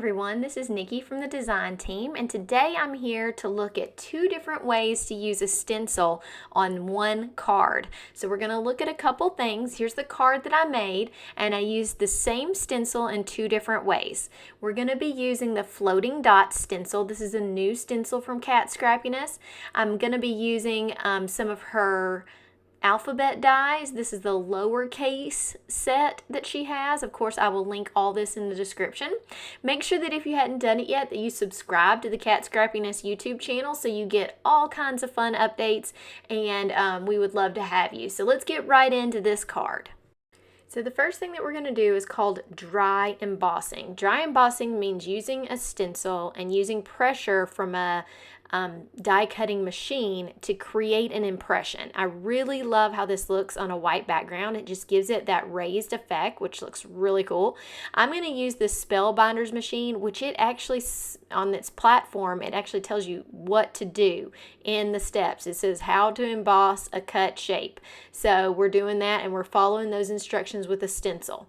everyone, this is Nikki from the design team, and today I'm here to look at two different ways to use a stencil on one card. So we're going to look at a couple things. Here's the card that I made, and I used the same stencil in two different ways. We're going to be using the floating dot stencil. This is a new stencil from Scrappiness. I'm going to be using some of her alphabet dies. This is the Lowercase set that she has. Of course, I will link all this in the description. Make sure that if you hadn't done it yet, that you subscribe to the Scrappiness YouTube channel so you get all kinds of fun updates, and we would love to have you. So let's get right into this card. So the first thing that we're going to do is called dry embossing. Dry embossing means using a stencil and using pressure from a die cutting machine to create an impression. I really love how this looks on a white background. It just gives it that raised effect, which looks really cool. I'm going to use this Spellbinders machine, which it actually, on its platform, it actually tells you what to do in the steps. It says how to emboss a cut shape. So we're doing that, and we're following those instructions with a stencil.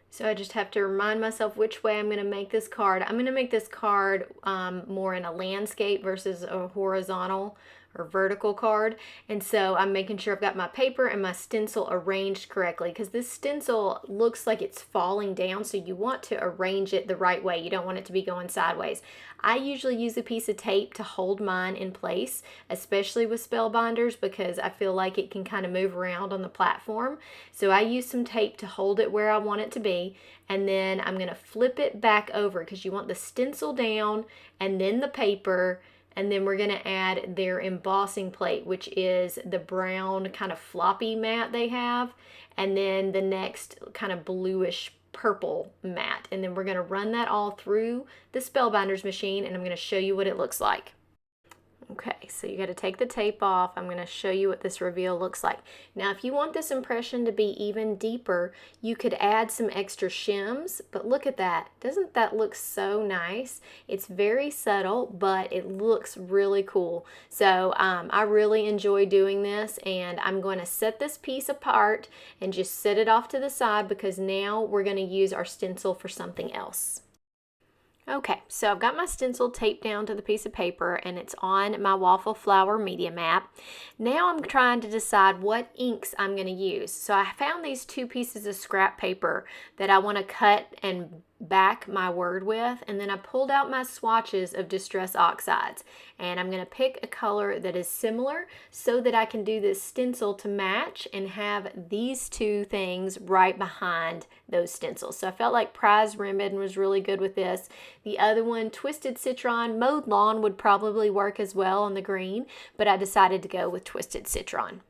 So I just have to remind myself which way I'm going to make this card. I'm going to make this card more in a landscape versus a horizontal or vertical card. And so I'm making sure I've got my paper and my stencil arranged correctly, because this stencil looks like it's falling down, so you want to arrange it the right way. You don't want it to be going sideways. I usually use a piece of tape to hold mine in place, especially with Spellbinders, because I feel like it can kind of move around on the platform. So I use some tape to hold it where I want it to be, and then I'm going to flip it back over, because you want the stencil down and then the paper. And then we're going to add their embossing plate, which is the brown kind of floppy mat they have. And then the next kind of bluish purple mat. And then we're going to run that all through the Spellbinders machine, and I'm going to show you what it looks like. Okay, so you got to take the tape off. I'm going to show you what this reveal looks like. Now, if you want this impression to be even deeper, you could add some extra shims, but look at that. Doesn't that look so nice? It's very subtle, but it looks really cool. So I really enjoy doing this, and I'm going to set this piece apart and just set it off to the side, because now we're going to use our stencil for something else. Okay, so I've got my stencil taped down to the piece of paper, and it's on my Waffle flower media map. Now I'm trying to decide what inks I'm going to use. So I found these two pieces of scrap paper that I want to cut and back my word with, and then I pulled out my swatches of Distress Oxides, and I'm going to pick a color that is similar so that I can do this stencil to match and have these two things right behind those stencils. So I felt like Prize Ribbon was really good with this. The other one, Twisted Citron, Mowed Lawn would probably work as well on the green, but I decided to go with Twisted Citron.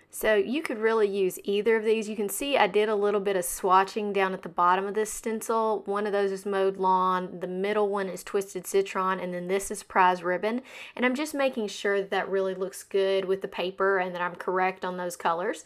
So you could really use either of these. You can see I did a little bit of swatching down at the bottom of this stencil. One of those is Mowed Lawn, the middle one is Twisted Citron, and then this is Prize Ribbon. And I'm just making sure that that really looks good with the paper and that I'm correct on those colors.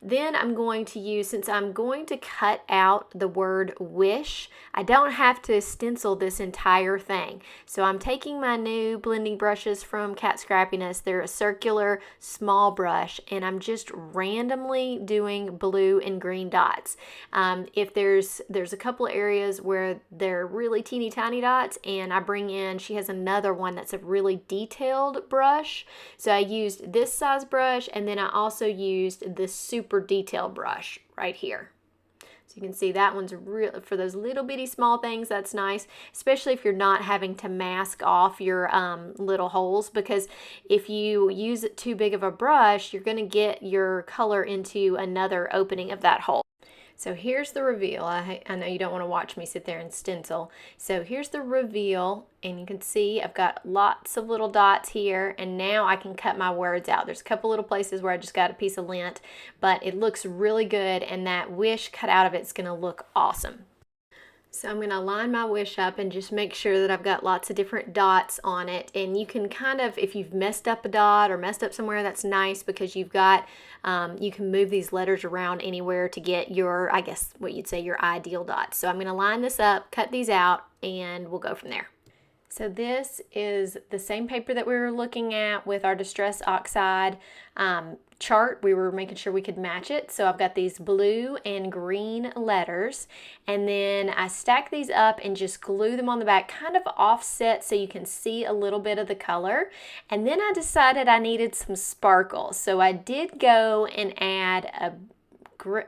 Then I'm going to use, since I'm going to cut out the word wish, I don't have to stencil this entire thing. So I'm taking my new blending brushes from Scrappiness. They're a circular small brush, and I'm just randomly doing blue and green dots. If there's a couple of areas where they're really teeny tiny dots, and I bring in, she has another one that's a really detailed brush. So I used this size brush, and then I also used this super detailed brush right here. So you can see that one's real for those little bitty small things. That's nice, especially if you're not having to mask off your little holes, because if you use it too big of a brush, you're going to get your color into another opening of that hole. So here's the reveal. I know you don't want to watch me sit there and stencil. So here's the reveal, and you can see I've got lots of little dots here, and now I can cut my words out. There's a couple little places where I just got a piece of lint, but it looks really good, and that wish cut out of it's going to look awesome. So I'm going to line my wish up and just make sure that I've got lots of different dots on it. And you can kind of, if you've messed up a dot or messed up somewhere, that's nice, because you've got, you can move these letters around anywhere to get your, I guess what you'd say, your ideal dots. So I'm going to line this up, cut these out, and we'll go from there. So this is the same paper that we were looking at with our Distress Oxide chart. We were making sure we could match it. So I've got these blue and green letters, and then I stack these up and just glue them on the back, kind of offset so you can see a little bit of the color. And then I decided I needed some sparkles. So I did go and add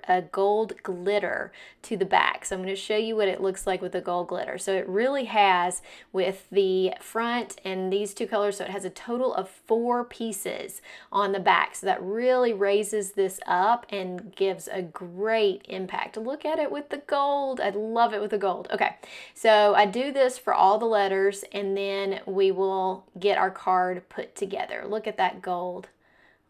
a gold glitter to the back. So I'm going to show you what it looks like with the gold glitter. So it really has, with the front and these two colors, so it has a total of 4 pieces on the back. So that really raises this up and gives a great impact. Look at it with the gold. I love it with the gold. Okay, so I do this for all the letters, and then we will get our card put together. Look at that gold.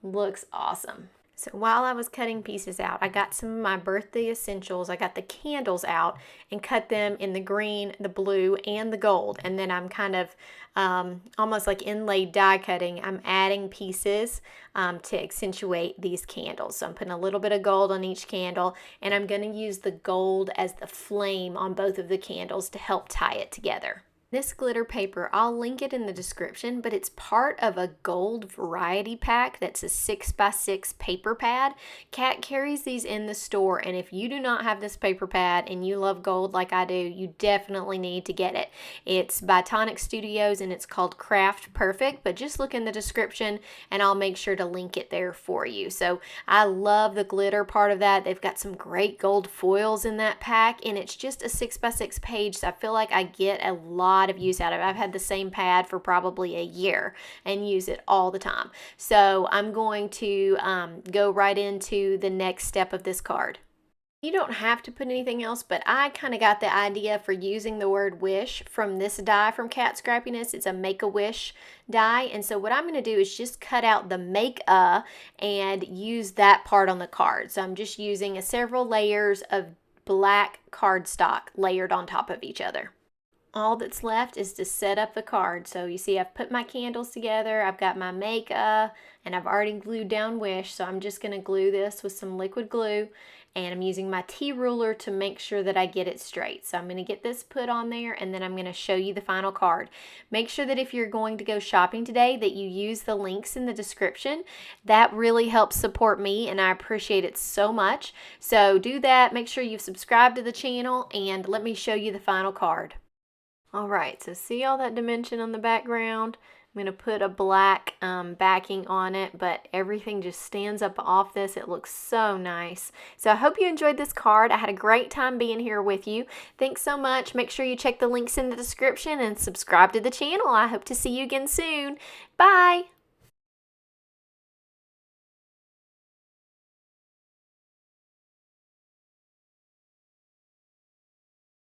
Looks awesome. So while I was cutting pieces out, I got some of my birthday essentials. I got the candles out and cut them in the green, the blue, and the gold. And then I'm kind of almost like inlaid die cutting. I'm adding pieces to accentuate these candles. So I'm putting a little bit of gold on each candle, and I'm going to use the gold as the flame on both of the candles to help tie it together. This glitter paper, I'll link it in the description, but it's part of a gold variety pack that's a 6x6 paper pad. Kat carries these in the store, and if you do not have this paper pad and you love gold like I do, you definitely need to get it. It's by Tonic Studios and it's called Craft Perfect, but just look in the description and I'll make sure to link it there for you. So I love the glitter part of that. They've got some great gold foils in that pack, and it's just a 6x6 page, so I feel like I get a lot of use out of it. I've had the same pad for probably a year and use it all the time. So I'm going to go right into the next step of this card. You don't have to put anything else, but I kind of got the idea for using the word wish from this die from Cat Scrappiness. It's a Make-A-Wish die, and so what I'm going to do is just cut out the make-a and use that part on the card. So I'm just using several layers of black cardstock layered on top of each other. All that's left is to set up the card. So you see I've put my candles together, I've got my make-a, and I've already glued down wish. So I'm just going to glue this with some liquid glue, and I'm using my T-ruler to make sure that I get it straight. So I'm going to get this put on there, and then I'm going to show you the final card. Make sure that if you're going to go shopping today that you use the links in the description. That really helps support me, and I appreciate it so much. So do that. Make sure you've subscribed to the channel, and let me show you the final card. Alright, so see all that dimension on the background? I'm going to put a black backing on it, but everything just stands up off this. It looks so nice. So I hope you enjoyed this card. I had a great time being here with you. Thanks so much. Make sure you check the links in the description and subscribe to the channel. I hope to see you again soon. Bye!